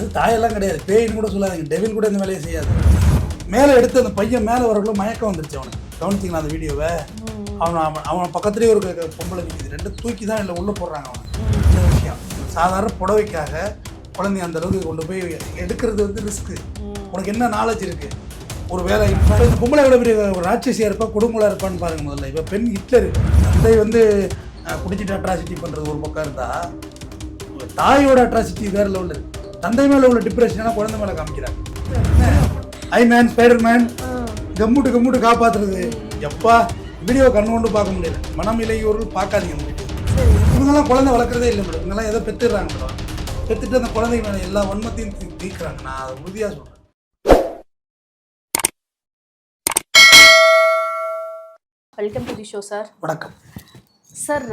அது தாயெல்லாம் கிடையாது, பேயின்னு கூட சொல்லாதீங்க, டெவில் கூட இந்த வேலையை செய்யாது. மேலே எடுத்து அந்த பையன் மேலே வரக்குள்ள மயக்கம் வந்துருச்சு அவனுக்கு. கவனிச்சிங்களா அந்த வீடியோவை? அவன் பக்கத்துலேயே ஒரு பொம்பளை நிற்கிது, ரெண்டு தூக்கி தான் இல்லை உள்ளே போடுறாங்க அவன். இந்த விஷயம் சாதாரண புடவைக்காக குழந்தைய அந்த அளவுக்கு கொண்டு போய் எடுக்கிறது வந்து ரிஸ்க்கு. உனக்கு என்ன நாலேஜ் இருக்குது? ஒரு வேலை இப்போ இந்த பொம்பளை எவ்வளோ பெரிய ஒரு ராட்சசியாக இருப்பா, குடும்பலாக இருப்பான்னு பாருங்கள் முதல்ல. இப்போ பெண் ஹிட்லர், தந்தை வந்து குடிச்சிட்டு அட்ராசிட்டி பண்ணுறது ஒரு பக்கம் இருந்தால், தாயோட அட்ராசிட்டி வேறு லெவலில் இருக்குது. தந்தை மேலே உள்ள டிப்ரெஷனாக குழந்தை மேலே காமிக்கிறாங்க. ஐ மேன், ஸ்பைடர் மேன், கம்முட்டு காப்பாற்றுறது. எப்பா வீடியோ கண்ணு கொண்டு பார்க்க முடியல, மனம் இளையோர்கள் பார்க்காதீங்க அந்த வீடியோ. இவங்கெல்லாம் குழந்தை வளர்க்குறதே இல்லை மேடம், இவங்கெல்லாம் எதை பெற்றுடுறாங்க மேடம். பெற்றுட்டு அந்த குழந்தைங்க மேலே எல்லா வன்மத்தையும் தீர்க்குறாங்க. நான் அதை உறுதியாக சொல்கிறேன். Welcome to the show sir. வணக்கம் சார்.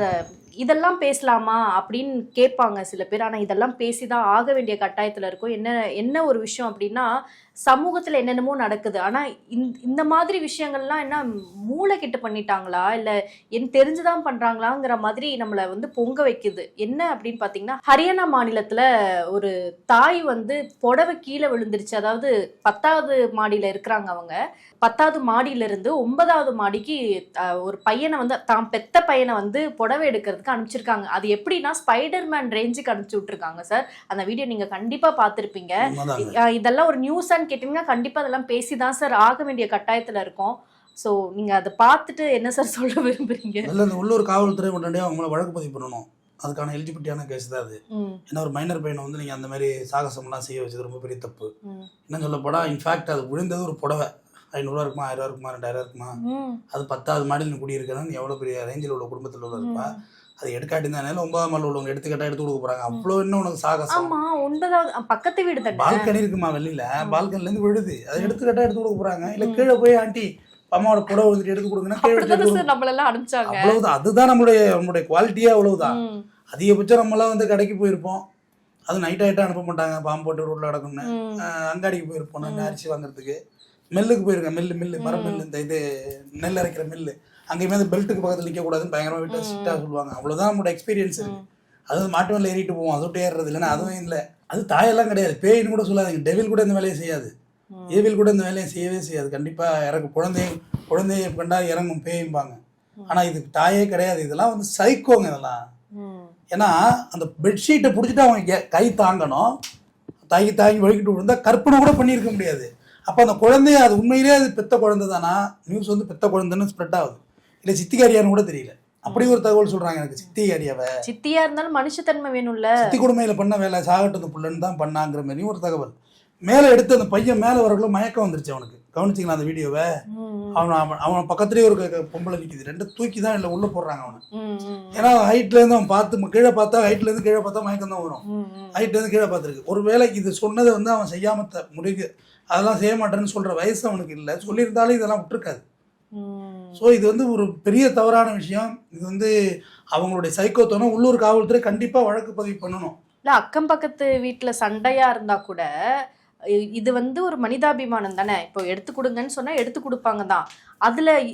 இதெல்லாம் பேசலாமா அப்படின்னு கேட்பாங்க சில பேர். ஆனால் இதெல்லாம் பேசி தான் ஆக வேண்டிய கட்டாயத்தில் இருக்கும். என்ன ஒரு விஷயம் அப்படின்னா, சமூகத்தில் என்னென்னமோ நடக்குது. ஆனால் இந்த மாதிரி விஷயங்கள்லாம் என்ன மூளைக்கிட்டு பண்ணிட்டாங்களா இல்லை தெரிஞ்சுதான் பண்ணுறாங்களாங்கிற மாதிரி நம்மளை வந்து பொங்க வைக்குது. என்ன அப்படின்னு பார்த்தீங்கன்னா, ஹரியானா மாநிலத்தில் ஒரு தாய் வந்து புடவை கீழே விழுந்துருச்சு. அதாவது 10வது மாடியில் இருக்கிறாங்க. அவங்க 10வது மாடியிலிருந்து 9வது மாடிக்கு ஒரு பையனை வந்து தான் பெத்த பையனை வந்து புடவை எடுக்கிறதுக்கு அனுப்பிச்சிருக்காங்க. அது எப்படின்னா ஸ்பைடர்மேன் ரேஞ்சுக்கு அனுப்பிச்சு விட்டுருக்காங்க சார். அந்த வீடியோ நீங்க கண்டிப்பா பார்த்திருப்பீங்க. இதெல்லாம் ஒரு நியூஸான்னு கேட்டீங்கன்னா கண்டிப்பா அதெல்லாம் பேசிதான் சார் ஆக வேண்டிய கட்டாயத்துல இருக்கும். ஸோ நீங்க அதை பார்த்துட்டு என்ன சார் சொல்ல விரும்புறீங்க? இல்லை, இந்த உள்ளூர் காவல்துறை உடனே அவங்கள வழக்கு பதிவு பண்ணணும். அதுக்கான எலிஜிபிலிட்டியான கேஸ் தான் அது. ஏன்னா ஒரு மைனர் பையனை வந்து நீங்கள் அந்த மாதிரி சாகசம்லாம் செய்ய வச்சது ரொம்ப பெரிய தப்பு. என்ன சொல்லப்போனா, இன்ஃபேக்ட் அது விழுந்தது ஒரு புடவை 500 இருக்குமா, 1000 இருக்குமா, 2000 இருக்குமா, அது 10வது மாடியில் குடியிருக்கிறன்னு எவ்வளோ பெரிய ரேஞ்சில் உள்ள குடும்பத்தில் உள்ள இருப்பா. அது எடுக்காட்டி தான் 9ஆம் மாடியில் உள்ளவங்க எடுத்துக்கிட்டா எடுத்து கொடுக்க போகிறாங்க. அவ்வளோ என்ன உனக்கு சாகசம்? 9வது பக்கத்து வீடு தான், பால்கனி இருக்குமா, வெளியில் பால்கனிலேருந்து விழுது, அதை எடுத்துக்கிட்டா எடுத்து கொடுக்க போகிறாங்க. இல்லை கீழே போய் ஆண்டி அம்மாவோட புடவை வந்துட்டு எடுத்து கொடுங்கன்னா அவ்வளவுதான். அதுதான் நம்மளுடைய குவாலிட்டியே அவ்வளவுதான். அதிகபட்சம் நம்மளாம் வந்து கடைக்கு போயிருப்போம், அது நைட் ஆகிட்டா அனுப்ப மாட்டாங்க, பாம்பு போட்டு ரோட்டில் கிடக்கும்னு. அங்காடிக்கு போயிருப்போம் அரிசி வாங்குறதுக்கு, மில்லுக்கு போயிருக்கேன், மில்லு மர மில்லு, இந்த இது நெல் அரைக்கிற மில்லு, அங்கேயுமே அந்த பெல்ட்டுக்கு பக்கத்தில் நிற்கக்கூடாதுன்னு பயங்கரமாக வீட்டை ஸ்ட்ரிக்டாக சொல்லுவாங்க. அவ்வளோதான் நம்மளோட எக்ஸ்பீரியன்ஸ் இருக்குது. அது மாட்டு மேலே ஏறிட்டு போவோம், அதோட்டு ஏறுறது இல்லைன்னா அதுவும் இல்லை. அது தாயெல்லாம் கிடையாது, பேயின்னு கூட சொல்லாதீங்க, டெவில் கூட இந்த வேலையை செய்யாது, ஏவில் கூட இந்த வேலையை செய்யவே செய்யாது. கண்டிப்பாக இறங்கும், குழந்தைய கண்டா இறங்கும் பேயும்பாங்க. ஆனால் இதுக்கு தாயே கிடையாது. இதெல்லாம் வந்து சைக்கோங்க இதெல்லாம். ஏன்னா அந்த பெட்ஷீட்டை பிடிச்சிட்டு அவங்க கை தாங்கணும், தாங்கி வழுக்கிட்டு விழுந்தா கற்பனை கூட பண்ணியிருக்க முடியாது. அப்போ அந்த குழந்தைய அது உண்மையிலே அது பெத்த குழந்தை தானா? நியூஸ் வந்து பெத்த குழந்தைன்னு ஸ்ப்ரெட் ஆகுது. இல்லை சித்திகாரியான்னு கூட தெரியல, அப்படி ஒரு தகவல் சொல்கிறாங்க எனக்கு. சித்தியா இருந்தாலும் மனுஷத்தன்மை வேணும்ல, சித்தி கொடுமையில் பண்ண வேலை சாகட்டது புள்ளன்னு தான் பண்ணாங்கிற மாதிரி ஒரு தகவல். மேலே எடுத்து அந்த பையன் மேலே வரக்குள்ள மயக்கம் வந்துருச்சு அவனுக்கு. கவனிச்சிங்களா அந்த வீடியோவை? அவன் பக்கத்துலேயே ஒரு பொம்பளை நிற்கிது, ரெண்டு தூக்கி தான் இல்லை உள்ளே போடுறாங்க அவனை. ஏன்னா ஹைட்லேருந்து அவன் பார்த்து கீழே பார்த்தா, ஹைட்லேருந்து கீழே பார்த்தா மயக்கம் தான் வரும். ஹைட்லேருந்து கீழே பார்த்துருக்கு. ஒரு வேளை இது சொன்னதை வந்து அவன் செய்யாம முடிவு, அதெல்லாம் செய்ய மாட்டேன்னு சொல்கிற வயசு அவனுக்கு இல்லை. சொல்லியிருந்தாலும் இதெல்லாம் விட்டுருக்காது. ஸோ இது வந்து ஒரு பெரிய தவறான விஷயம். இது வந்து அவங்களுடைய சைக்கோத்தனம். உள்ளூர் காவல்துறை கண்டிப்பாக வழக்கு பதிவு பண்ணணும். இல்லை, அக்கம் பக்கத்து வீட்டில் சண்டையாக இருந்தால் கூட இது வந்து ஒரு மனிதாபிமானம் தானே. இப்போ எடுத்து கொடுங்கன்னு சொன்னால் எடுத்து கொடுப்பாங்க தான்.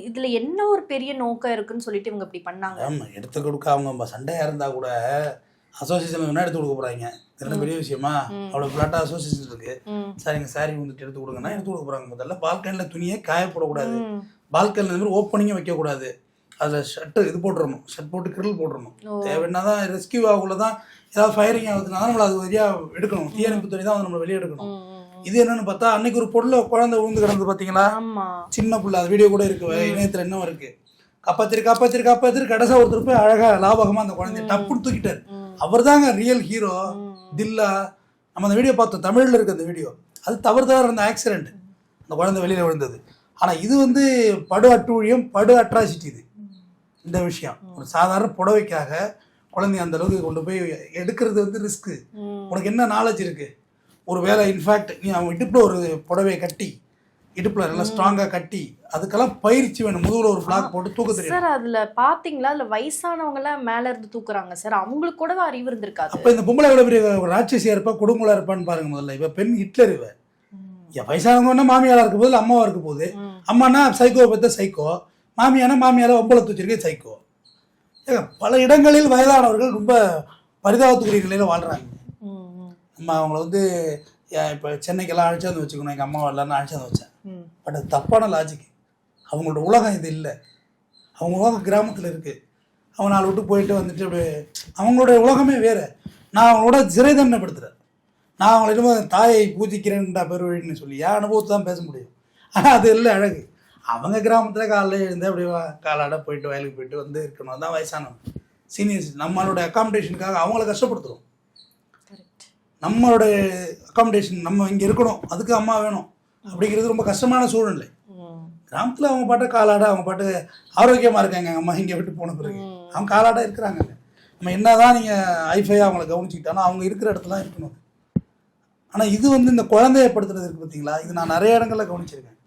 இதில் என்ன ஒரு பெரிய நோக்கம் இருக்குன்னு சொல்லிட்டு இவங்க இப்படி பண்ணாங்க. ஆமாம், எடுத்து கொடுக்க அவங்க சண்டையாக இருந்தால் கூட அசோசியேஷன் வேணா எடுத்து கொடுக்க போகிறாங்க. இதெல்லாம் பெரிய விஷயமா? அவ்வளோ ஃப்ளாட்டாக அசோசியேஷன் இருக்குது. சரிங்க சாரி வந்துட்டு எடுத்து கொடுங்கன்னா எடுத்து கொடுக்க போகிறாங்க. முதல்ல பால்கனியில் துணியே காயப்படக்கூடாது, பால்கனில் இந்த மாதிரி ஓப்பனிங்கும் வைக்கக்கூடாது. அதில் ஷர்ட்டு இது போட்டுடணும், ஷர்ட் போட்டு கிரில் போட்டுடணும். தேவைன்னா தான் ரெஸ்கியூ ஆகுள்ள தான் ஏதாவது ஃபயரிங் ஆகுதுன்னா தான் நம்மளை அது வழியாக எடுக்கணும். தீயணைப்பு துறை தான் வந்து நம்மளை வெளியே எடுக்கணும். இது என்னன்னு பார்த்தா, அன்னைக்கு ஒரு பொருளை குழந்தை விழுந்து கிடந்து பார்த்தீங்களா, சின்ன பிள்ளை, அது வீடியோ கூட இருக்கு, இணையத்தில் இன்னும் இருக்கு. காப்பாத்திரு கடைசா ஒருத்தர் போய் அழகா லாபகமாக அந்த குழந்தைய டப்புன்னு தூக்கிட்டார். அவர் தாங்க ரியல் ஹீரோ. தில்லா, நம்ம அந்த வீடியோ பார்த்தோம், தமிழில் இருக்கு அந்த வீடியோ. அது தவறுதலாக இருந்த ஆக்சிடென்ட், அந்த குழந்தை வெளியில் விழுந்தது. ஆனால் இது வந்து படு அட்டூழியம், படு அட்ராசிட்டி. இது இந்த விஷயம் ஒரு சாதாரண புடவைக்காக குழந்தைய அந்த அளவுக்கு கொண்டு போய் எடுக்கிறது வந்து ரிஸ்க்கு. உனக்கு என்ன நாலேஜ் இருக்கு? ஒரு வேலை இன்ஃபேக்ட் நீ அவன் இடுப்பில் ஒரு புடவையை கட்டி, இடுப்பில் நல்லா ஸ்ட்ராங்காக கட்டி, அதுக்கெல்லாம் பயிற்சி வேணும். முதுகுல ஒரு ஃபிளாக் போட்டு தூக்க தெரியும் சார். அதில் பார்த்தீங்களா, அதில் வயசானவங்களாம் மேலே இருந்து தூக்குறாங்க சார். அவங்களுக்கு கூட அறிவு இருந்திருக்காது. அப்போ இந்த பொம்பளை எவ்வளோ பெரிய ஒரு ராட்சசியாக இருப்பா, குடும்பலாக இருப்பான்னு பாருங்க முதல்ல. இப்போ பெண் ஹிட்லர். வயசானவங்கன்னா மாமியாராக இருக்க போது, அம்மாவாக இருக்க போது. அம்மானா சைக்கோ பெற்ற சைக்கோ, மாமியானா மாமியாரை ஒம்பளை தூச்சிருக்கே சைக்கோ. பல இடங்களில் வயதானவர்கள் ரொம்ப பரிதாபத்துக்குரிய நிலையில் வாழ்கிறாங்க. நம்ம அவங்கள வந்து இப்போ சென்னைக்கெல்லாம் அழைச்சாந்து வச்சுக்கணும், எங்கள் அம்மாவை எல்லாரும் அழைச்சாந்து வச்சேன். பட் அது தப்பான லாஜிக். அவங்களோட உலகம் இது இல்லை. அவங்க உலகம் கிராமத்தில் இருக்குது. அவங்க நாலு விட்டு போயிட்டு வந்துட்டு அப்படி அவங்களோட உலகமே வேறு. நான் அவங்களோட சிறை தண்டனைப்படுத்துகிறேன். நான் அவங்கள இன்னும் தாயை பூஜிக்கிறேன்டா பெருவழின்னு சொல்லி என் அனுபவத்தை தான் பேச முடியும். ஆனால் அது இல்லை அழகு. அவங்க கிராமத்தில் காலையில் எழுந்து அப்படி காலாட போயிட்டு வயலுக்கு போயிட்டு வந்து இருக்கணும். அதுதான் வயசானவங்க சீனியர்ஸ். நம்மளோட அக்காமடேஷனுக்காக அவங்கள கஷ்டப்படுத்துகிறோம். நம்மளோட அக்காமடேஷன் நம்ம இங்கே இருக்கணும், அதுக்கு அம்மா வேணும் அப்படிங்கிறது ரொம்ப கஷ்டமான சூழ்நிலை. கிராமத்தில் அவங்க பாட்டு காலாட அவங்க பாட்டு ஆரோக்கியமாக இருக்காங்க. எங்கள் அம்மா இங்கே விட்டு போன பிறகு அவங்க காலாட இருக்கிறாங்க. நம்ம என்ன தான் நீங்கள் ஐஃபையாக அவங்கள கவனிச்சுக்கிட்டாலும் அவங்க இருக்கிற இடத்துல தான் இருக்கணும். ஆனால் இது வந்து இந்த குழந்தையப்படுத்துறது இருக்குது பார்த்தீங்களா, இது நான் நிறைய இடங்களில் கவனிச்சிருக்கேன்.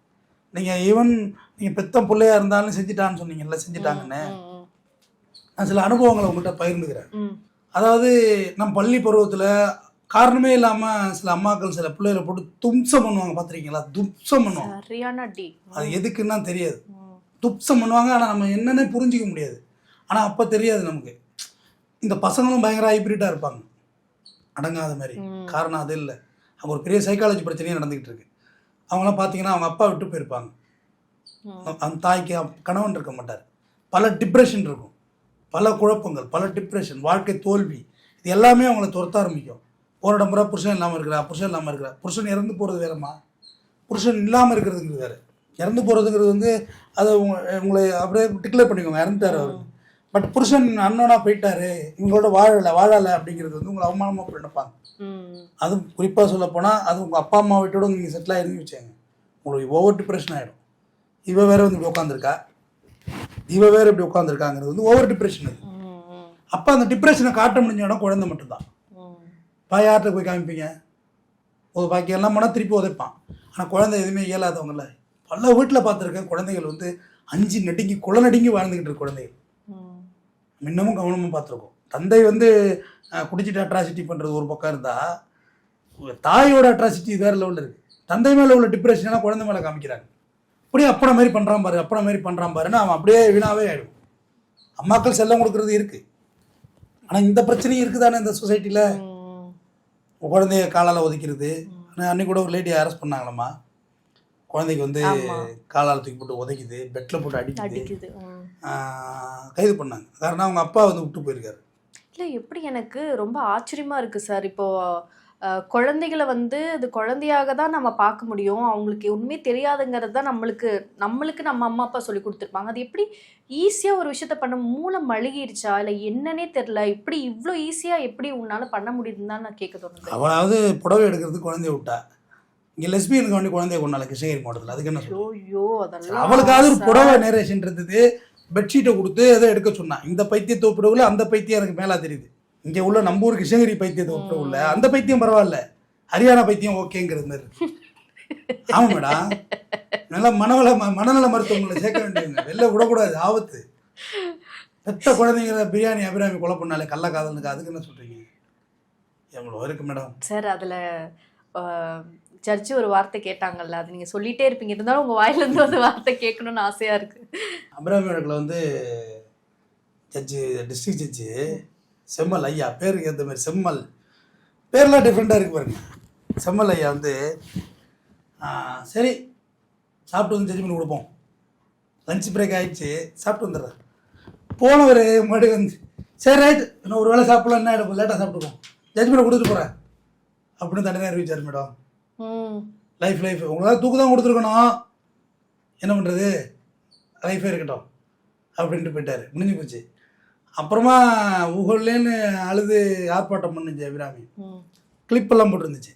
நீங்கள் ஈவன் நீங்கள் பெத்த பிள்ளையாக இருந்தாலும் செஞ்சுட்டான்னு சொன்னீங்கல்ல, செஞ்சுட்டாங்கன்னு நான் சில அனுபவங்களை உங்கள்கிட்ட பகிர்ந்துக்கிறேன். அதாவது நம்ம பள்ளி பருவத்தில் காரணமே இல்லாமல் சில அம்மாக்கள் சில பிள்ளைகளை போட்டு தும்சம் பண்ணுவாங்க. பார்த்துருக்கீங்களா? துப்சம் பண்ணுவாங்க. அது எதுக்குன்னா தெரியாது. துப்சம் பண்ணுவாங்க. ஆனால் நம்ம என்னென்ன புரிஞ்சிக்க முடியாது. ஆனால் அப்போ தெரியாது நமக்கு. இந்த பசங்களும் பயங்கர ஹைப்ரிட்டாக இருப்பாங்க, அடங்காத மாதிரி. காரணம் அது இல்லை, அவங்க ஒரு பெரிய சைக்காலஜி பிரச்சனையே நடந்துக்கிட்டு இருக்கு. அவங்களாம் பார்த்தீங்கன்னா அவங்க அப்பா விட்டு போயிருப்பாங்க. அந்த தாய்க்கு கணவன் இருக்க மாட்டார். பல டிப்ரெஷன் இருக்கும், பல குழப்பங்கள், பல டிப்ரெஷன், வாழ்க்கை தோல்வி, இது எல்லாமே அவங்கள துரத்த ஆரம்பிக்கும். போராட முறை புருஷன் இல்லாமல் இருக்கிறா, புருஷன் இல்லாமல் இருக்கிறா. புருஷன் இறந்து போகிறது வேறம்மா, புருஷன் இல்லாமல் இருக்கிறதுங்கிறது வேறு. இறந்து போகிறதுங்கிறது வந்து அதை உங்களை அப்படியே டிக்ளேர் பண்ணிக்கோங்க, இறந்துட்டார் அவர். பட் புருஷன் அண்ணனாக போயிட்டாரு, இவங்களோட வாழலை அப்படிங்கிறது வந்து உங்களை அவமானமாக நினைப்பாங்க. அதுவும் குறிப்பாக சொல்ல போனால் அது உங்கள் அப்பா அம்மா வீட்டோட நீங்கள் செட்டில் ஆகிருந்து வச்சாங்க, உங்களுக்கு ஓவர் டிப்ரெஷன் ஆகிடும். இவ வேற வந்து இப்படி உட்காந்துருக்கா, இவ வேற இப்படி உட்காந்துருக்காங்கிறது வந்து ஓவர் டிப்ரெஷன். அது அப்போ அந்த டிப்ரெஷனை காட்ட முடிஞ்ச இடம் குழந்தை மட்டும்தான். யார்கிட்ட போய் காமிப்பீங்க? ஒரு பாக்கி எல்லாம் மன திருப்பி உதைப்பான். ஆனால் குழந்தை எதுவுமே இயலாதவங்கள பல வீட்டில் பார்த்துருக்கேன். குழந்தைகள் வந்து அஞ்சு நடுங்கி குள நடுங்கி வாழ்ந்துக்கிட்டு இருக்க குழந்தைகள் இன்னமும் கவனமாக பார்த்துருக்கோம். தந்தை வந்து குடிச்சிட்டு அட்ராசிட்டி பண்ணுறது ஒரு பக்கம் இருந்தால், தாயோட அட்ராசிட்டி வேறு லெவலில் இருக்குது. தந்தை மேலே உள்ள டிப்ரெஷன்லாம் குழந்தை மேலே காமிக்கிறாங்க. அப்படியே அப்பனை மாதிரி பண்ணுறான் பாரு, அப்பனை மாதிரி பண்ணுறான் பாருன்னு அவன் அப்படியே வீணாவே ஆகிடும். அம்மாக்கள் செல்லம் கொடுக்கறது இருக்குது, ஆனால் இந்த பிரச்சனையும் இருக்குதானே இந்த சொசைட்டியில். குழந்தைய காலால் ஒதுக்கிறது. ஆனால் அன்றைக்கி கூட ஒரு லேடி அரெஸ்ட் பண்ணாங்களம்மா, குழந்தைக்கு வந்து காலால் தூக்கி போட்டு உதைக்குது, பெட்டில் போட்டு அடிக்குது, கைது பண்ணாங்க. காரணம் அவங்க அப்பா வந்து விட்டு போயிருக்காரு. இல்லை, எப்படி எனக்கு ரொம்ப ஆச்சரியமாக இருக்குது சார். இப்போது குழந்தைகளை வந்து அது குழந்தையாக தான் நம்ம பார்க்க முடியும். அவங்களுக்கு ஒன்றுமே தெரியாதுங்கிறது தான் நம்மளுக்கு நம்ம அம்மா அப்பா சொல்லி கொடுத்துருப்பாங்க. அது எப்படி ஈஸியாக ஒரு விஷயத்த பண்ண மூளை மழுகிருச்சா இல்லை என்னன்னே தெரில, இப்படி இவ்வளோ ஈஸியாக எப்படி உன்னால் பண்ண முடியுதுன்னு தான் நான் கேட்க தோணுது. அவளாவது புடவை எடுக்கிறதுக்கு குழந்தைய விட்டா, இங்கே லெஸ்பியனுக்கு வேண்டி குழந்தைய கொண்டால கிருஷ்ணகிரி மாவட்டத்தில். அதுக்கு என்ன ஐயோ, அதெல்லாம் அவளுக்காவது ஒரு புடவை நேரேஷன் இருந்தது, பெட்ஷீட்டை கொடுத்து எதை எடுக்க சொன்னான். இந்த பைத்தியத்தை ஒப்பிடவுல அந்த பைத்தியம் எனக்கு மேலே தெரியுது. இங்கே உள்ள நம்ம ஊர் கிருஷ்ணகிரி பைத்தியத்தை ஒப்பிட உள்ள அந்த பைத்தியம் பரவாயில்ல, ஹரியானா பைத்தியம் ஓகேங்கிறது மாதிரி. ஆமாம் மேடம், நல்லா மனநல மருத்துவங்களை சேர்க்க வேண்டியவங்க, வெளில விடக்கூடாது, ஆபத்து. பெத்த குழந்தைங்கள பிரியாணி அபிராமி கொலை பண்ணாலே கள்ள காதலுக்கு, அதுக்கு என்ன சொல்கிறீங்க? எவ்வளோ இருக்கு மேடம். சார் அதில் ஜட்ஜி ஒரு வார்த்தை கேட்டாங்கல்ல, அது நீங்கள் சொல்லிகிட்டே இருப்பீங்க, இருந்தாலும் உங்கள் வாயிலேருந்து ஒரு வார்த்தை கேட்கணுன்னு ஆசையாக இருக்குது. அபிராமி வழக்கில் வந்து ஜட்ஜு, டிஸ்ட்ரிக்ட் ஜட்ஜு செம்மல் ஐயா, பேருக்கு ஏற்ற மாதிரி செம்மல், பேர்லாம் டிஃப்ரெண்ட்டாக இருக்குது பாருங்க. செம்மல் ஐயா வந்து சரி சாப்பிட்டு வந்து ஜட்ஜ்மெண்ட் கொடுப்போம், லஞ்ச் பிரேக் ஆகிடுச்சு, சாப்பிட்டு வந்துடுறேன். போனவர் மறுபடியும் வந்து சரி ரைட் இன்னும் ஒரு வேளை சாப்பிடலாம், என்ன ஆகிடும், லேட்டாக சாப்பிட்டுப்போம், ஜட்ஜ்மெண்ட் கொடுத்துட்டு போகிறேன் அப்படின்னு தண்டனை அறிவிச்சார் மேடம். லைஃப் உங்களால் தூக்கு தான் கொடுத்துருக்கணும், என்ன பண்ணுறது, லைஃபே இருக்கட்டும் அப்படின்ட்டு போயிட்டார், முடிஞ்சு போச்சு. அப்புறமா ஊகல்லேன்னு அழுது ஆர்ப்பாட்டம் பண்ணுச்சு அபிராமி. கிளிப்பெல்லாம் போட்டுருந்துச்சு,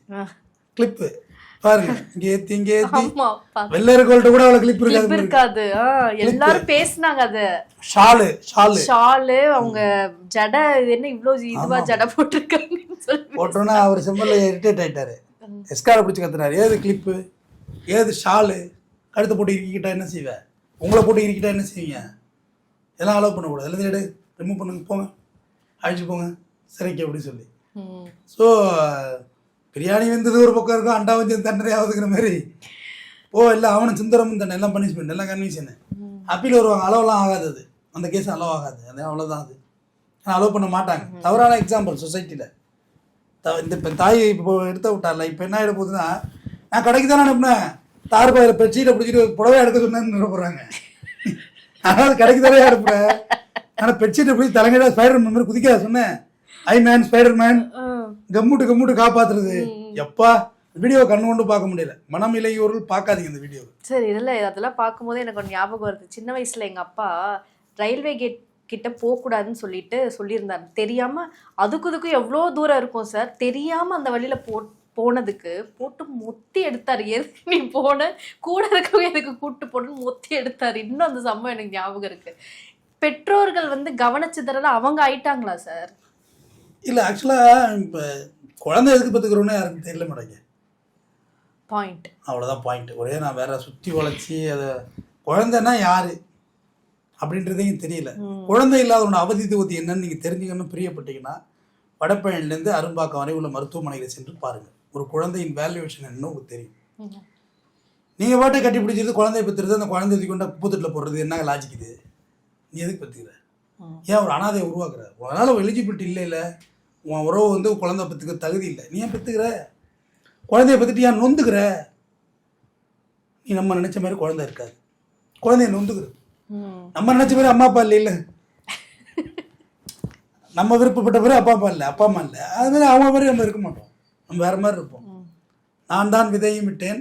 கிளிப்பு பாருங்க, இங்கே ஏற்றி இங்கே ஏற்றி வெள்ளரிக்கோல்கிட்ட கூட அவ்வளோ கிளிப் இருக்காது. எல்லாரும் பேசினாங்க அது. ஷாலு அவங்க ஜடை என்ன இவ்வளோ இதுவா ஜடை போட்டிருக்காங்கன்னு சொல்லி போட்டோன்னா அவர் செம்மல்ல இரிட்டேட் ஆகிட்டாரு. எஸ்காரை பிடிச்சி கத்துனாரு, ஏது கிளிப்பு, ஏது ஷாலு, கழுத்தை போட்டு இறுக்கிக்கிட்டா என்ன செய்வேன், உங்களை போட்டு இறுக்கிட்டா என்ன செய்வீங்க, இதெல்லாம் அலோவ் பண்ணக்கூடாது, எல்லாத்தையும் எடு ரிமூவ் பண்ணுங்க, போங்க அழிச்சு போங்க சிறைக்கு அப்படின்னு சொல்லி. ஸோ பிரியாணி வந்தது ஒரு பக்கம் இருக்கும், அண்டா வச்சு தண்டனை ஆகுதுங்கிற மாதிரி. இல்லை அவனும் சுந்தரமும் தண்டனை எல்லாம் பனிஷ்மெண்ட் எல்லாம் கன்விஷனு அப்பீல் வருவாங்க. அளவெல்லாம் ஆகாது, அது அந்த கேஸ் அலோவ் ஆகாது, அது அவ்வளோதான். அது ஆனால் அலோவ் பண்ண மாட்டாங்க. தவறான எக்ஸாம்பிள் சொசைட்டியில். இந்த இப்போ தாய் இப்போ எடுத்த விட்டார்ல, இப்போ என்ன ஆகிட போகுதுன்னா, நான் கடைக்கு தானே அனுப்புனேன், தார் கோயிலை பெட்ஷீட்டை பிடிச்சிட்டு புடவை எடுக்க சொன்னேன்னு போகிறாங்க. ஆனால் கடைக்கு தானே அனுப்புறேன், ஆனால் பெட்ஷீட்டை பிடிச்சி தலைங்கடா ஸ்பைடர் மேன் மாதிரி குதிக்காத சொன்னேன். ஐ மேன் ஸ்பைடர் மேன் கம்முட்டு காப்பாத்துறது. எப்பா வீடியோ கண்ணு கொண்டு பார்க்க முடியல. மனம் இளையோர்கள் பார்க்காதீங்க இந்த வீடியோ. சரி, இதில் அதெல்லாம் பார்க்கும்போது எனக்கு ஒரு ஞாபகம் வருது. சின்ன வயசுல எங்கள் அப்பா ரயில்வே கேட் கிட்ட போகக்கூடாதுன்னு சொல்லியிருந்தார். தெரியாம அதுக்கும் எவ்வளோ தூரம் இருக்கும் சார், தெரியாம அந்த வழியில போனதுக்கு போட்டு மொத்தி எடுத்தாரு. எதுக்கு நீ போன, கூட இருக்கவங்க எதுக்கு கூட்டு போட்டு மொத்தி எடுத்தாரு. இன்னும் அந்த சம்பவம் எனக்கு ஞாபகம் இருக்கு. பெற்றோர்கள் கவனச்சிதறல அவங்க ஆயிட்டாங்களா சார்? இல்லை, ஆக்சுவலாக இப்போ குழந்தை எதுக்கு பத்துக்கிறோன்னு யாருக்கும் தெரியல மாட்டாங்க. பாயிண்ட் அவ்வளோதான் பாயிண்ட். ஒரே நான் வேற சுற்றி வளைச்சி அதை குழந்தைன்னா யாரு அப்படின்றதையும் தெரியல. குழந்தை இல்லாதவனோட அவதித்துவத்தை என்னன்னு நீங்கள் தெரிஞ்சுக்கணும்னு பிரியப்பட்டீங்கன்னா வடபழனிலேருந்து அரும்பாக்கம் வரை உள்ள மருத்துவமனைகளை சென்று பாருங்கள். ஒரு குழந்தையின் வேல்யூவேஷன் என்னன்னு உங்களுக்கு தெரியும். நீங்கள் பாட்டை கட்டி பிடிச்சிருந்து குழந்தைய பெற்றுறது, அந்த குழந்தைய கொண்டா குப்பத்தட்டில் போடுறது என்ன லாஜிக் இது? நீ எதுக்கு பெற்றுக்கிற? ஏன் ஒரு அனாதையை உருவாக்குற? அதனால் எலிஜிபிலிட்டி இல்லை, உன் உறவு குழந்தை பெற்றுக்க தகுதி இல்லை, நீ ஏன் பெற்றுக்கிற? குழந்தைய பற்றிட்டு ஏன் நொந்துக்கிற? நீ நம்ம நினச்ச மாதிரி குழந்தை இருக்காது, குழந்தைய நொந்துக்கிற. நம்ம நினச்ச மாதிரி அம்மா அப்பா இல்லை, நம்ம விருப்பப்பட்ட மாதிரி அப்பா அம்மா இல்லை, அதுமாதிரி அவங்க மாதிரி நம்ம இருக்க மாட்டோம், நம்ம வேறு மாதிரி இருப்போம். நான் தான் விதையும் விட்டேன்,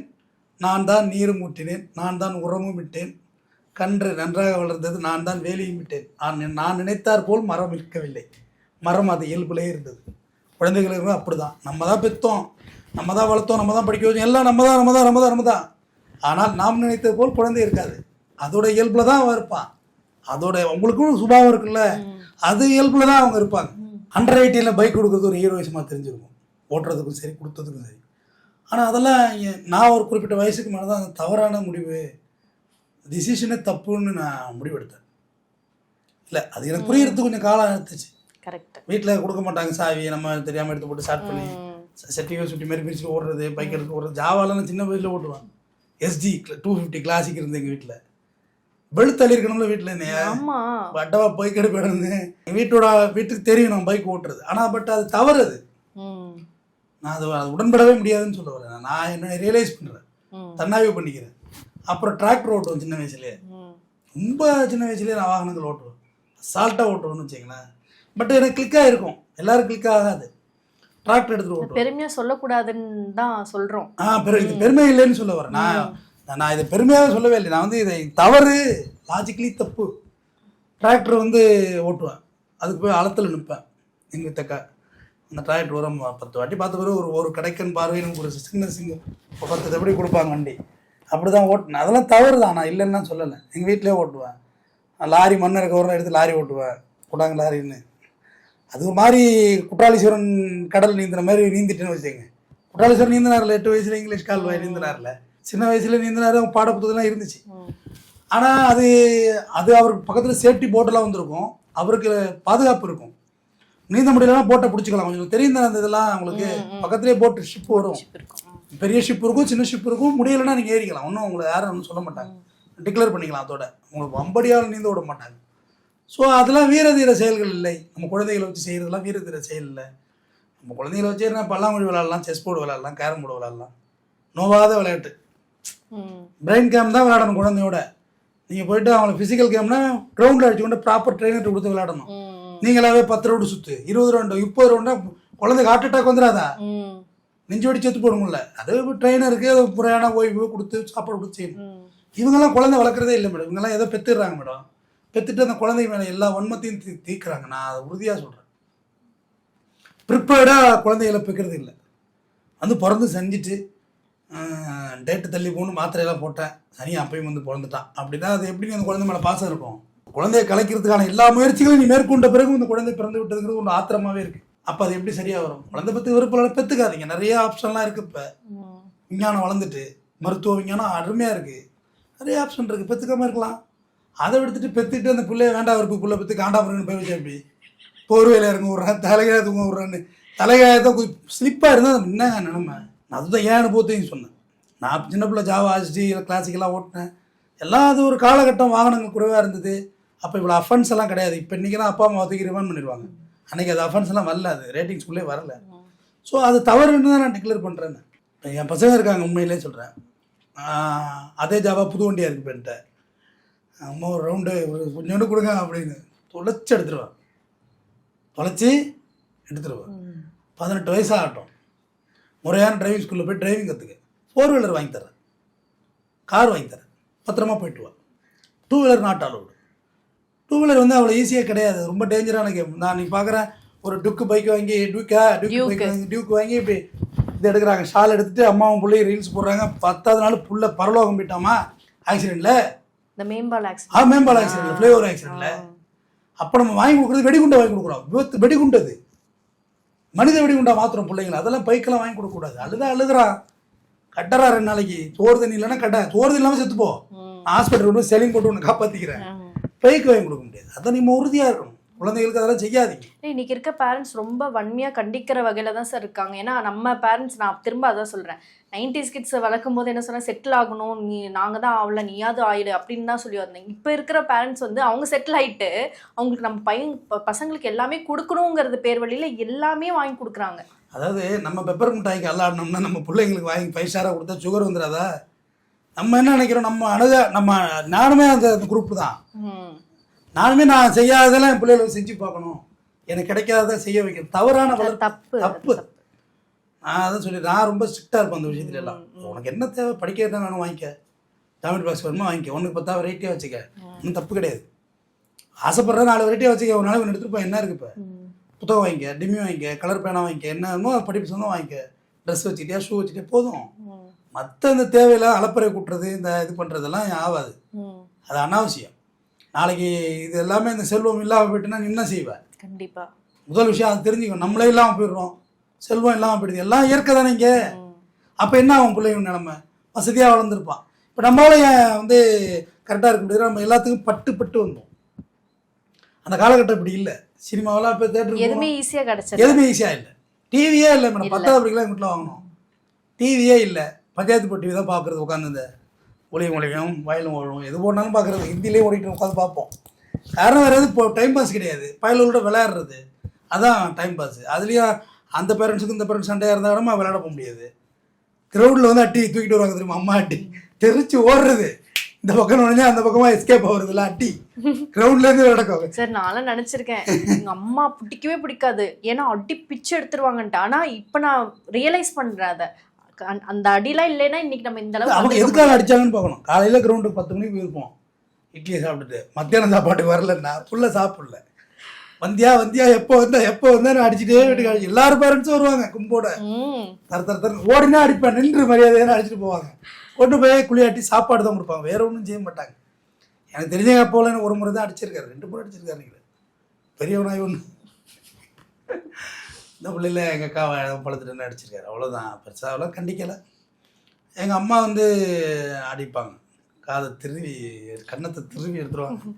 நான் தான் நீரும் ஊற்றினேன், நான் தான் உரமும் விட்டேன், கன்று நன்றாக வளர்ந்தது, நான் தான் வேலையும் விட்டேன், நான் நினைத்தார் போல் மரம் இருக்கவில்லை, மரம் அது இயல்புலே இருந்தது. குழந்தைகளுக்கு அப்படி தான். நம்ம தான் பெற்றோம், நம்ம தான் வளர்த்தோம், நம்ம தான் படிக்க வச்சோம், எல்லாம் நம்ம தான். ஆனால் நாம் நினைத்தது போல் குழந்தை இருக்காது. அதோட இயல்பில் தான் அவன் இருப்பான். அதோட அவங்களுக்கும் சுபாவம் இருக்குல்ல, அது இயல்பில் தான் அவங்க இருப்பாங்க. 180 பைக் கொடுக்குறது ஒரு ஹீரோயிசமாக தெரிஞ்சிருக்கும், ஓட்டுறதுக்கும் சரி கொடுத்ததுக்கும் சரி. ஆனால் அதெல்லாம் நான் ஒரு குறிப்பிட்ட வயசுக்கு மேலே தான் தவறான முடிவு, டிசிஷனே தப்புன்னு நான் முடிவெடுத்தேன். இல்லை, அது எனக்கு புரியறதுக்கு கொஞ்சம் காலம் எடுத்துச்சு. கரெக்ட். வீட்டில் கொடுக்க மாட்டாங்க சாவி, நம்ம தெரியாமல் எடுத்து போட்டு ஸ்டார்ட் பண்ணி செட்டியோ சுட்டி மாதிரி பிரிச்சுட்டு ஓடுறது, பைக் எடுத்து ஓடுறது. ஜாவாலாம் சின்ன வயசில் ஓட்டுவான். SD 250 கிளாசிக் இருந்து எங்கள் வீட்டில் வெளுத்து தள்ளியிருக்கணும்ல வீட்டில். பட்டவா பைக் எடுப்பு எடுந்து வீட்டுக்கு தெரியும் நம்ம பைக் ஓட்டுறது. ஆனால் பட் அது தவறு, அது நான் அது உடன்படவே முடியாதுன்னு சொல்ல வரேன். நான் என்ன ரியலைஸ் பண்ணுறேன், தன்னாவே பண்ணிக்கிறேன். அப்புறம் டிராக்டர் ஓட்டுவேன் சின்ன வயசுலேயே, ரொம்ப சின்ன வயசுலேயே நான் வாகனங்கள் ஓட்டுவேன், சால்ட்டாக ஓட்டுவேன்னு வச்சிங்களேன். பட் எனக்கு கிளிக்காக இருக்கும், எல்லாரும் கிளிக் ஆகாது. டிராக்டர் எடுத்துகிட்டு ஓட்டுவேன். பெருமையாக சொல்லக்கூடாதுன்னு தான் சொல்கிறோம். இது பெருமை இல்லைன்னு சொல்ல வரேன். நான் இதை பெருமையாக சொல்லவே இல்லை, நான் இதை தவறு, லாஜிக்கலி தப்பு. டிராக்டர் ஓட்டுவேன், அதுக்கு போய் அளத்தில் நிற்பேன். எங்கள் தக்கா அந்த டிராக்டர் வர 10 வாட்டி பார்த்த பிறகு ஒரு கடைக்கன் பார்வைன்னு ஒரு சின்ன 10 எப்படி கொடுப்பாங்க வண்டி, அப்படி தான் ஓட்டினேன். அதெல்லாம் தவறு தான், நான் இல்லைன்னு சொல்லலை. எங்கள் வீட்டிலே ஓட்டுவேன். லாரி மண்ணை இருக்க எடுத்து லாரி ஓட்டுவேன், கூடாங்க லாரின்னு. அது ஒரு மாதிரி குற்றாலீஸ்வரன் கடல் நீந்தின மாதிரி நீந்திட்டுன்னு வச்சுங்க. குற்றாலீஸ்வரன் நீந்தினார்ல 8 வயசுல, இங்கிலீஷ் கால்வாய் நீந்தினார்ல, சின்ன வயசுல நீந்தினார், அவங்க பாடப்புத்தகம்லாம் இருந்துச்சு. ஆனால் அது அவருக்கு பக்கத்தில் சேஃப்டி போட்டெல்லாம் வந்திருக்கும், அவருக்கு பாதுகாப்பு இருக்கும். நீந்த முடியலன்னா போட்டை பிடிச்சிக்கலாம், கொஞ்சம் தெரியும் தானே அந்த இதெல்லாம். அவங்களுக்கு பக்கத்துலேயே போட்டு ஷிப் வரும், பெரிய ஷிப் இருக்கும், சின்ன ஷிப் இருக்கும். முடியலைன்னா நீங்கள் ஏறிக்கலாம், ஒன்றும் உங்களை யாரும் ஒன்றும் சொல்ல மாட்டாங்க, டிக்ளேர் பண்ணிக்கலாம். அதோட உங்களுக்கு வம்படியால் நீந்த விட மாட்டாங்க. ஸோ அதெல்லாம் வீரதீர செயல்கள் இல்லை. நம்ம குழந்தைகளை வச்சு செய்கிறதுலாம் வீரதீர செயல் இல்லை. நம்ம குழந்தைகளை வச்சு என்ன பல்லாங்குழி விளையாடலாம், செஸ் போர்டு விளையாடலாம், கேரம் போர்டு விளையாடலாம், நோவாத விளையாட்டு. பிரெயின் கேம் தான் விளையாடணும் குழந்தையோட. நீங்கள் போயிட்டு அவங்களை ஃபிசிக்கல் கேம்னா கிரவுண்டில் அடிச்சு கொண்டு ப்ராப்பர் ட்ரைனர் கொடுத்து விளையாடணும். நீங்களாவே 10 ரவுண்டு சுற்று, 20 ரவுண்டு, 30 ரவுண்டா குழந்தைக்கு ஹார்ட் அட்டாக் வந்துடாதா, நெஞ்சு வடி செத்து போடுங்கள. அது ட்ரைனருக்கு அது முறையான ஓய்வு கொடுத்து சாப்பாடு கொடுத்து செய்யணும். இவங்கெல்லாம் குழந்தை வளர்க்குறதே இல்லை மேடம். இவங்கெல்லாம் ஏதோ பெற்றுடுறாங்க மேடம். பெற்றுட்டு அந்த குழந்தை மேலே எல்லா வன்மத்தையும் தீர்க்குறாங்க. நான் அதை உறுதியாக சொல்கிறேன். ப்ரிப்பேர்டாக குழந்தைகளை பெக்கிறது இல்லை. பிறந்து செஞ்சுட்டு டேட்டு தள்ளி போகணும், மாத்திரையெல்லாம் போட்டேன், சனியாக அப்பயும் பிறந்துட்டான் அப்படின்னா அது எப்படி அந்த குழந்தை மேலே பாசம் இருக்கும்? குழந்தையை கலைக்கிறதுக்கான எல்லா முயற்சிகளையும் நீ மேற்கொண்ட பிறகு இந்த குழந்தை பிறந்து விட்டதுங்கிறது ஒரு ஆத்திரமாகவே இருக்குது. அப்போ அது எப்படி சரியாக வரும்? குழந்தை பற்றி விருப்பம் பெற்றுக்காதீங்க. நிறைய ஆப்ஷன்லாம் இருக்குது. இப்போ விஞ்ஞானம் வளர்ந்துட்டு, மருத்துவ விஞ்ஞானம் அருமையாக இருக்குது, நிறைய ஆப்ஷன் இருக்குது. பெற்றுக்காமல் இருக்கலாம். அதை எடுத்துட்டு பெற்றுட்டு அந்த பிள்ளைய வேண்டாம் இருக்கு, பிள்ளை பெற்று காண்டாமருன்னு போய் வச்சா எப்படி? போர்வையில் இறங்க விட்றான், தலைகாய தூங்க விட்றான்னு, தலைகாயத்தை ஸ்லிப்பாக இருந்தால் அது என்னங்க நினைமை? அதுதான் ஏன் அனுபவத்தையும் சொன்னேன். நான் சின்ன பிள்ளை ஜாவா ஆச்சு, கிளாசிக்கெல்லாம் ஓட்டினேன். எல்லாம் அது ஒரு காலகட்டம், வாகனங்கள் குறைவாக இருந்தது. அப்போ இவ்வளோ அஃபென்ஸ் எல்லாம் கிடையாது. இப்போ இன்றைக்கி தான் அப்பா அம்மா ஒதுக்கி ரிமாண்ட் பண்ணிடுவாங்க. அன்றைக்கி அது அஃபென்ஸ் எல்லாம் வரல, அது ரேட்டிங்ஸ்குள்ளே வரல. ஸோ அது தவறுன்னு தான் நான் டிக்ளேர் பண்ணுறேன்னு. இப்போ என் பசங்க இருக்காங்க, உண்மையிலே சொல்கிறேன். அதே ஜாவா புது வண்டியாக இருக்குது பென்ட்ட, அம்மா ஒரு ரவுண்டு ஒரு கொஞ்சோண்டு கொடுங்க அப்படின்னு தொலைச்சி எடுத்துருவேன். தொலைச்சி எடுத்துருவேன். 18 வயசு ஆகட்டும், முறையான டிரைவிங் ஸ்கூலில் போய் டிரைவிங் கற்றுக்க, 4 வீலர் வாங்கி தரேன், கார் வாங்கி தரேன், பத்திரமா போயிட்டு வா. 2 வீலர் நாட் அலவுடு. 2 வீலர் வந்து அவ்வளோ ஈஸியாக கிடையாது, ரொம்ப டேஞ்சரான கேம். நான் நீ பார்க்குறேன், ஒரு டுக்கு பைக் வாங்கி டியூக் வாங்கி இப்படி இது எடுக்கிறாங்க, ஷால் எடுத்துட்டு அம்மாவும் பிள்ளையும் ரீல்ஸ் போடுறாங்க. 10வது நாள் புள்ள பரலோகம் போயிட்டாமா ஆக்சிடென்ட்ல, மேம்பால் ஆக்சிடென்ட்ல, ஃப்ளைஓவர் ஆக்சிடென்ட்ல. அப்போ நம்ம வாங்கி கொடுக்குறது வெடிகுண்டை வாங்கி கொடுக்குறோம். விபத்து வெடிகுண்டது, மனித வெடிகுண்டா மாத்திரம் பிள்ளைங்களை. அதெல்லாம் பைக்கெல்லாம் வாங்கி கொடுக்கக்கூடாது. அழுகிறான், கட்டறா 2 நாளைக்கு சோறு தண்ணி இல்லைன்னா கட்ட, சோறு இல்லாமல் செத்துப்போ, ஹாஸ்பிட்டல் கொண்டு செலிங் போட்டு ஒன்று காப்பாற்றிக்கிறேன். பைக்கு வாங்கி கொடுக்க முடியாது. அதை நம்ம உறுதியாக இருக்கணும். குழந்தைகளுக்கு அதெல்லாம் செய்யாதீங்க. இன்னைக்கு இருக்க பேரண்ட்ஸ் ரொம்ப வன்மையாக கண்டிக்கிற வகையில தான் சார் இருக்காங்க. ஏன்னா நம்ம பேரண்ட்ஸ், நான் திரும்ப அதான் சொல்கிறேன், 90s கிட்ஸை வளர்க்கும் போது என்ன சொன்னால், செட்டில் ஆகணும், நாங்கள் தான் ஆகல, நீயாவது ஆயிடு அப்படின்னு தான் சொல்லி வந்தேன். இப்போ இருக்கிற பேரண்ட்ஸ் வந்து அவங்க செட்டில் ஆகிட்டு அவங்களுக்கு நம்ம பசங்களுக்கு எல்லாமே கொடுக்கணுங்கிறது பேர் வழியில் எல்லாமே வாங்கி கொடுக்குறாங்க. அதாவது நம்ம பெப்பர் மிட்டாய்க்கு அல்லாடணும்னா நம்ம பிள்ளைங்களுக்கு வாங்கி 5 ஸ்டாராக கொடுத்தா சுகர் வந்துடாதா? நம்ம என்ன நினைக்கிறோம், நம்ம நானுமே அந்த குரூப் தான். நானுமே நான் செய்யாததெல்லாம் என் பிள்ளைகளுக்கு செஞ்சு பார்க்கணும், எனக்கு கிடைக்காத செய்ய வைக்கணும். தவறான தப்பு. நான் அதான் சொல்லி, நான் ரொம்ப ஸ்ட்ரிக்டாக இருப்பேன் அந்த விஷயத்துல எல்லாம். உனக்கு என்ன தேவை, படிக்கிறது தான் வேணும் வாங்கிக்க, ஜாமெட்ரி பாக்ஸ் வேணுமா வாங்கிக்க, ஒன்றுக்கு 10 வெரைட்டியாக வச்சுக்க, ஒன்றும் தப்பு கிடையாது. ஆசைப்படுற 4 வெரைட்டியாக வச்சுக்க, ஒரு நாளைக்கு ஒன்று எடுத்துகிட்டு என்ன இருக்குது இப்போ, புத்தகம் வாங்கிக்க, டிம்மி வாங்கிக்க, கலர் பேனா வாங்கிக்க, என்ன வேணுமோ படிப்பு சொந்தம் வாங்கிக்க, ட்ரெஸ் வச்சுக்கிட்டே ஷூ வச்சுட்டே போதும். மற்ற இந்த தேவையில்லாம் அலப்பறை கூட்டுறது, இந்த இது பண்ணுறதெல்லாம் ஆகாது, அது அனாவசியம். நாளைக்கு இது எல்லாமே இந்த செல்வம் இல்லாமல் போயிட்டுன்னா நீ என்ன செய்வேன்? கண்டிப்பாக முதல் விஷயம் அது தெரிஞ்சுக்கணும். நம்மளே இல்லாமல் போயிடுறோம், செல்வம் இல்லாமல் போயிடுது, எல்லாம் இயற்கை தானே இங்கே. அப்போ என்ன ஆகும், பிள்ளைங்க நிலமை வசதியாக வளர்ந்துருப்பான். இப்போ நம்மளால வந்து கரெக்டாக இருக்க முடியாது. நம்ம எல்லாத்துக்கும் பட்டு வந்தோம். அந்த காலகட்டம் இப்படி இல்லை. சினிமாவெல்லாம் இப்போ தேட்டருக்கு எதுவுமே ஈஸியாக கிடச்சி, எதுவுமே ஈஸியாக இல்லை. டிவியே இல்லை மேடம். 10வது படிக்கலாம் எங்கள் வீட்டில் வாங்கணும், டிவியே இல்லை. பஞ்சாயத்து போட்டு டிவி தான் பார்க்குறது, உட்காந்து இந்த ஒளியும் வயலும் ஓழும் எது போனாலும் பார்க்குறது, ஹிந்திலேயே ஓடிட்டு உட்காந்து பார்ப்போம். காரணம் வேறு எது, இப்போ டைம் பாஸ் கிடையாது, பயலோட விளையாடுறது, அதான் டைம் பாஸ். அதுலேயும் அந்த பேரண்ட்ஸுக்கும் இந்த பேரண்ட்ஸ் சண்டையாக இருந்தால் நம்ம விளையாட போக முடியாது. கிரவுண்டில் வந்து அட்டி தூக்கிட்டு வருவாங்க தெரியுமா, அம்மா அட்டி தெரிச்சு ஓடுறது, இந்த பக்கம் நுழைஞ்சா அந்த பக்கமாக எஸ்கேப் ஆகுறதுல அட்டி கிரவுண்ட்லேருந்து நடக்கும். சார் நான்லாம் நினச்சிருக்கேன், எங்கள் அம்மா பிடிக்கவே பிடிக்காது, ஏன்னா அடி பிச்சு எடுத்துருவாங்கன்ட்டு. ஆனால் இப்போ நான் ரியலைஸ் பண்ணுறேன், அதை அந்த அடிலாம் இல்லைன்னா இன்னைக்கு நம்ம இந்த அளவுக்கு அவங்க எதுக்காக அடிச்சாங்கன்னு பார்க்கணும். காலையில் கிரவுண்டுக்கு 10 மணிக்கு போயிருப்போம், இட்லி சாப்பிட்டுட்டு மத்தியானம் சாப்பாட்டுக்கு வரலன்னா ஃபுல்லாக சாப்பிடல, வந்தியா எப்போ வந்தா அடிச்சுட்டே வீட்டுக்கு. எல்லாரும் பேரண்ட்ஸும் வருவாங்க கும்போட, தர ஓடினா அடிப்பேன், நின்று மரியாதையான அடிச்சுட்டு போவாங்க. கொண்டு போய் குளியாட்டி சாப்பாடு தான் கொடுப்பாங்க, வேற ஒன்றும் செய்ய மாட்டாங்க. எனக்கு தெரிஞ்ச அப்போல எனக்கு 1 முறை தான் அடிச்சிருக்காரு, 2 முறை அடிச்சிருக்காரு. பெரியவனாய் ஒன்று இந்த பிள்ளைல எங்கள் அக்கா பழத்துட்டு அடிச்சிருக்காரு, அவ்வளோதான். பெருசாக அவ்வளோ கண்டிக்கலை. எங்கள் அம்மா வந்து அடிப்பாங்க, காதை திருவி கன்னத்தை திருவி எடுத்துருவாங்க.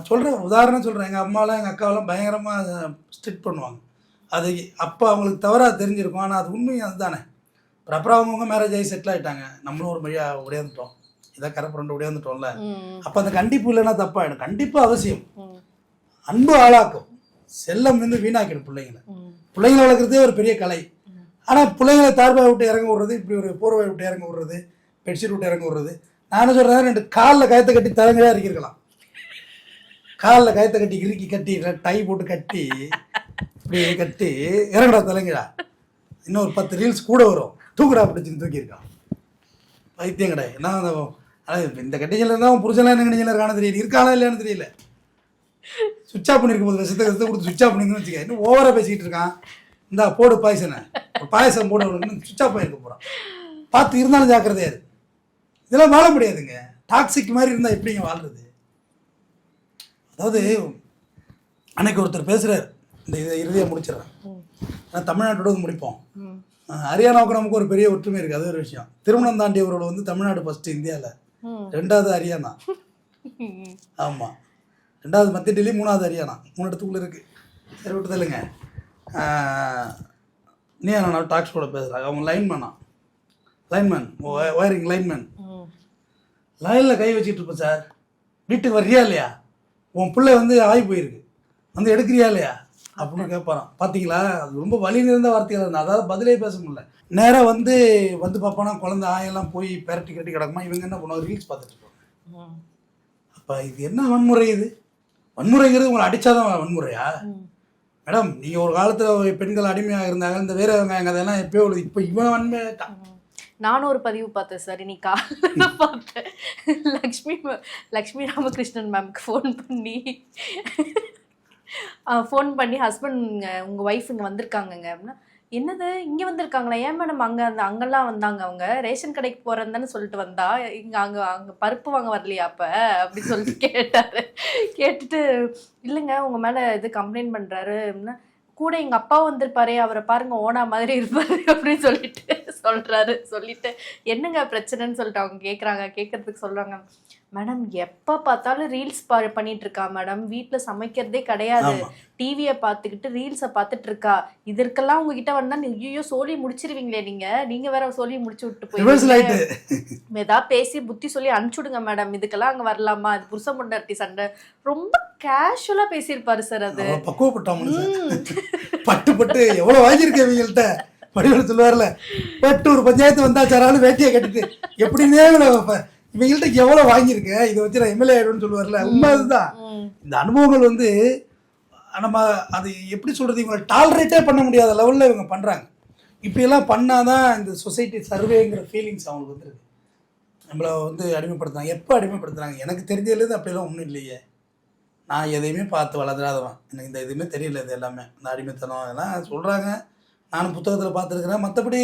சொல்கிறேன், உதாரணம் சொல்கிறேன். எங்கள் அம்மாலாம் எங்கள் அக்காவெல்லாம் பயங்கரமாக ஸ்ட்ரிக்ட் பண்ணுவாங்க. அது அப்போ அவங்களுக்கு தவறாக தெரிஞ்சிருக்கும், ஆனால் அது உண்மையும் அதுதானே. அப்புறம் அவங்கவுங்க மேரேஜ் ஆகி செட்டில் ஆகிட்டாங்க, நம்மளும் ஒரு வழியாக உடையாந்துட்டோம், இதான் கரப்புரண்டு உடையாந்துட்டோம்ல. அப்போ அந்த கண்டிப்பு இல்லைன்னா தப்பாகிடும். கண்டிப்பு அவசியம், அன்பு ஆளாக்கும், செல்லம் வந்து வீணாக்கிடும் பிள்ளைங்களை. பிள்ளைங்களை வளர்க்குறதே ஒரு பெரிய கலை. ஆனால் பிள்ளைங்களை தார்பாய் விட்டு இறங்க விடுறது, இப்படி ஒரு போர்வை விட்டு இறங்க விடுறது, பெட்ஷீட் விட்டு இறங்க விடுறது. நான் என்ன சொல்கிறேன், 2 காலில் கயத்தை கட்டி தலைங்களாக இறக்கிருக்கலாம். காலில் கயத்தை கட்டி இறுக்கி கட்டி டை போட்டு கட்டி இப்படி கட்டி இறங்கடா தலைங்கடா, இன்னும் ஒரு 10 ரீல்ஸ் கூட வரும், தூக்குடா பிடிச்சின்னு தூக்கியிருக்கான். வைத்தியம் கிடையாது. என்ன இந்த கட்டிகள் இருந்தால் புருஷன்லாம் என்ன கட்டிகள் இருக்கானு தெரியல, இருக்கானா இல்லையானு தெரியல. சுவிட்ச் ஆஃப் பண்ணியிருக்கும் போது விஷத்தை கொடுத்து சுவிட்ச் ஆஃப் பண்ணிங்கன்னு வச்சுக்க, இன்னும் ஓவராக பேசிக்கிட்டு இருக்கான். இந்தா போடு பாயசனை, ஒரு பாயசம் போட சுவிட்ச் ஆஃப் பண்ணியிருக்க போகிறான். பார்த்து இருந்தாலும் ஜாக்கிரதையா இருக்கு. இதெல்லாம் வாழ முடியாதுங்க. டாக்ஸிக் மாதிரி இருந்தால் எப்படிங்க வாழ்றது? அதாவது அன்னைக்கு ஒருத்தர் பேசுகிறார், இந்த இதை இறுதியாக முடிச்சிடறேன், நான் தமிழ்நாட்டோட முடிப்போம். ஹரியானாவுக்கு நமக்கு ஒரு பெரிய ஒற்றுமை இருக்குது, அது ஒரு விஷயம். திருமணம் தாண்டியவரோட வந்து தமிழ்நாடு ஃபஸ்ட்டு இந்தியாவில், 2வது ஹரியானா. ஆமாம், 2வது மத்திய டெல்லி, 3வது ஹரியானா, 3 இடத்துக்குள்ளே இருக்குது. சரி விட்டு தெல்லுங்க. நீ நான் டாக்ஸ் கூட பேசுகிறாங்க, அவங்க லைன்மேன் ஒயரிங் லைன்மேன் லைனில் கை வச்சுட்டு இருப்பேன். சார் வீட்டுக்கு வர்றியா இல்லையா, உன் பிள்ளை வந்து ஆகி போயிருக்கு, வந்து எடுக்கிறியா இல்லையா, அப்படின்னு கேட்பாராம். பார்த்தீங்களா, அது ரொம்ப வலி நிறைந்த வார்த்தைகள் இருந்தால் அதாவது பதிலே பேச முடியல. நேராக வந்து பார்ப்பானா குழந்தை ஆயெல்லாம் போய் பெரட்டி கட்டி கிடக்குமா, இவங்க என்ன பண்ணுவாங்க, ரீல்ஸ் பார்த்துட்டு இருப்பாங்க. அப்போ இது என்ன வன்முறை? இது வன்முறைங்கிறது உங்களை அடித்தாதான் வன்முறையா மேடம்? நீங்கள் ஒரு காலத்தில் பெண்கள் அடிமையாக இருந்தாங்க, இந்த வேற வெங்காயம் அதெல்லாம் எப்பயோ ஒரு, இப்போ இவன் வன்மையாட்டான். நானும் ஒரு பதிவு பார்த்தேன் சார், இன்னைக்கு காலையில பார்த்தேன். லக்ஷ்மி ராமகிருஷ்ணன் மேம்க்கு ஃபோன் பண்ணி ஹஸ்பண்ட் உங்கள் ஒய்ஃப் இங்கே வந்திருக்காங்கங்க அப்படின்னா, என்னது இங்கே வந்திருக்காங்களா, ஏன் மேடம் அங்கெல்லாம் வந்தாங்க, அவங்க ரேஷன் கடைக்கு போகிறேன்னு சொல்லிட்டு வந்தா, அங்கே பருப்பு வாங்க வரலையா அப்போ அப்படின்னு சொல்லிட்டு கேட்டார். கேட்டுட்டு இல்லைங்க உங்கள் மேலே இது கம்ப்ளைண்ட் பண்ணுறாரு அப்படின்னா, கூட எங்கள் அப்பா வந்திருப்பாரு, அவரை பாருங்க ஓனா மாதிரி இருப்பாரு அப்படின்னு சொல்லிட்டு என்னங்க பிரச்சனைன்னு சொல்லிட்டு அவங்க கேட்கறதுக்கு சொல்றாங்க, மேடம் எப்போ பார்த்தாலும் ரீல்ஸ் பண்ணிட்டு இருக்கா மேடம், வீட்டில் சமைக்கிறதே கிடையாது, டிவியை பார்த்துக்கிட்டு ரீல்ஸை பார்த்துட்டு இருக்கா, இதற்கெல்லாம் உங்ககிட்ட வந்தா ஐயோ சொல்லி முடிச்சிருவீங்களே, நீங்க வேற சொல்லி முடிச்சு விட்டு போய் ஏதாவது பேசி புத்தி சொல்லி அனுப்பிச்சுடுங்க மேடம், இதுக்கெல்லாம் அங்கே வரலாமா, அது புருஷ பொண்டாட்டி சண்டை, ரொம்ப கேஷுவலா பேசியிருப்பாரு சார். அது பட்டு எவ்வளவு வாங்கியிருக்கேன் இவங்கள்ட்ட வடிவில் சொல்லுவார்ல, பட்டு ஒரு பஞ்சாயத்து வந்தா சாராலும் வேட்டியை கட்டிட்டு எப்படின்னே இவங்கள்ட்ட எவ்வளவு வாங்கியிருக்கேன், இதை வச்சு நான் எம்எல்ஏ ஆயிடும்னு சொல்லுவார்ல. உண்மை அதுதான். இந்த அனுபவங்கள் வந்து நம்ம அது எப்படி சொல்றது, இவங்களை டாலரேட்டே பண்ண முடியாத லெவலில் இவங்க பண்ணுறாங்க. இப்படியெல்லாம் பண்ணாதான் இந்த சொசைட்டி சர்வேங்கிற ஃபீலிங்ஸ் அவங்களுக்கு வந்துருக்கு. நம்மளை வந்து அடிமைப்படுத்துறாங்க. எப்போ அடிமைப்படுத்துறாங்க? எனக்கு தெரிஞ்சதுலேருந்து அப்படியெல்லாம் ஒன்றும் இல்லையே. நான் எதையுமே பார்த்து வளர்ந்துடாதவன், எனக்கு இந்த எதுவுமே தெரியல. இது எல்லாமே இந்த அடிமைத்தனம் அதெல்லாம் சொல்கிறாங்க, நானும் புத்தகத்தில் பார்த்துருக்குறேன். மற்றபடி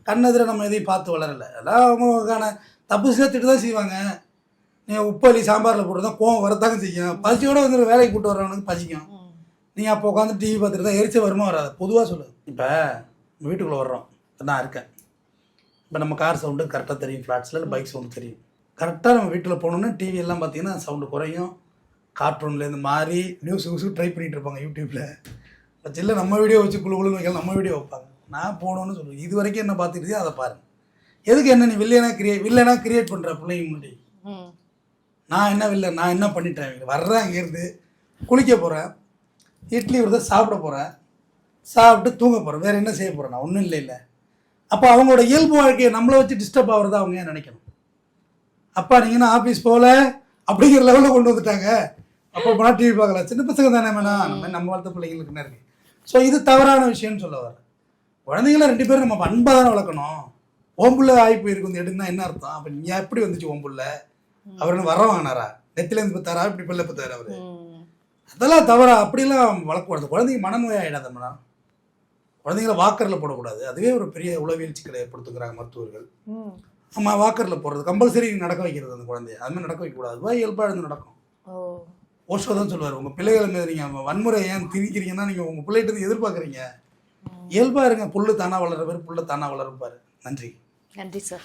கண்ணெதிர நம்ம எதையும் பார்த்து வளரலை. எல்லாம் அவங்களுக்கான தப்பு சேர்த்துட்டு தான் செய்வாங்க. நீங்கள் உப்பள்ளி சாம்பாரில் போட்டு தான் கோவம் வரத்தாங்க செய்யும். பசியோடு வந்து வேலைக்கு போட்டு வரவனுக்கு பசிக்கும். நீங்கள் அப்போ உட்காந்து டிவி பார்த்துட்டு தான் எரிச்ச வருமா வராது. பொதுவாக சொல்லுது. இப்போ வீட்டுக்குள்ளே வர்றோம், நான் இருக்கேன், இப்போ நம்ம கார் சவுண்டு கரெக்டாக தெரியும், ஃப்ளாட்ஸில் இல்லை பைக் சவுண்டு தெரியும். கரெக்டாக நம்ம வீட்டில் போனோன்னா டிவி எல்லாம் பார்த்தீங்கன்னா சவுண்டு குறையும், கார்ட்டூன்லேருந்து மாறி நியூஸ் ட்ரை பண்ணிகிட்டு இருப்பாங்க யூடியூப்பில். இல்லை நம்ம வீடியோ வச்சு குழுன்னு வைக்கலாம், நம்ம வீடியோ வைப்பாங்க. நான் போகணுன்னு சொல்லுவேன், இது வரைக்கும் என்ன பார்த்துட்டு அதை பாருங்கள். எதுக்கு என்ன நீ வில்லனா கிரியேட் பண்ணுற பிள்ளைங்க முன்னாடி? நான் என்ன வில்லை, நான் என்ன பண்ணிட்டேன்? வர்றேன், இங்கேருந்து குளிக்க போகிறேன், இட்லி விடுறத சாப்பிட போகிறேன், சாப்பிட்டு தூங்க போகிறேன், வேறு என்ன செய்ய போகிறேன்? நான் ஒன்றும் இல்லை. அப்போ அவங்களோட இயல்பு வாழ்க்கையை நம்மளை வச்சு டிஸ்டர்ப் ஆகிறதா அவங்க ஏன் நினைக்கணும்? அப்பா நீங்கள் நான் ஆஃபீஸ் போகல அப்படிங்கிற லெவலில் கொண்டு வந்துட்டாங்க. அப்போ போனால் டிவி பார்க்கலாம், சின்ன பசங்க தானே வேணாம், நம்ம வளர்த்த பிள்ளைங்களுக்கு என்ன இருக்குது? ஸோ இது தவறான விஷயம்னு சொல்ல வர. குழந்தைங்கள 2 பேரும் நம்ம அன்பாக தானே வளர்க்கணும். ஓம்புள்ள ஆகி போயிருக்கு வந்து எடுன்னா என்ன அர்த்தம்? அப்போ நீ எப்படி வந்துச்சு ஓம்புள்ள? அவர் என்ன வர வாங்கினாரா? நெத்திலேருந்து பார்த்தாரா, இப்படி பிள்ளை பார்த்தாரு அவர்? அதெல்லாம் தவறா. அப்படிலாம் வளர்க்கக்கூடாது. குழந்தைங்க மனநோய் ஆகிடாதம்னா. குழந்தைங்கள வாக்கரில் போடக்கூடாது. அதுவே ஒரு பெரிய உளவியல் சிக்கலை ஏற்படுத்துக்கிறாங்க மருத்துவர்கள். ஆமாம், வாக்கரில் போடுறது கம்பல்சரி நடக்க வைக்கிறது அந்த குழந்தைய. அது மாதிரி நடக்க வைக்கக்கூடாது. அதுவாக இயல்பாக இருந்து நடக்கும். ஓஷோ தான் சொல்லுவார், உங்கள் பிள்ளைகள் மீது நீங்கள் வன்முறை ஏன் திணிக்கிறீங்கன்னா நீங்கள் உங்கள் பிள்ளைகிட்ட எதிர்பார்க்குறீங்க. இயல்பாக இருங்க, புல்லு தானாக வளர்ற பேர் புல்ல தானாக வளர்ப்பார். நன்றி. நன்றி சார்.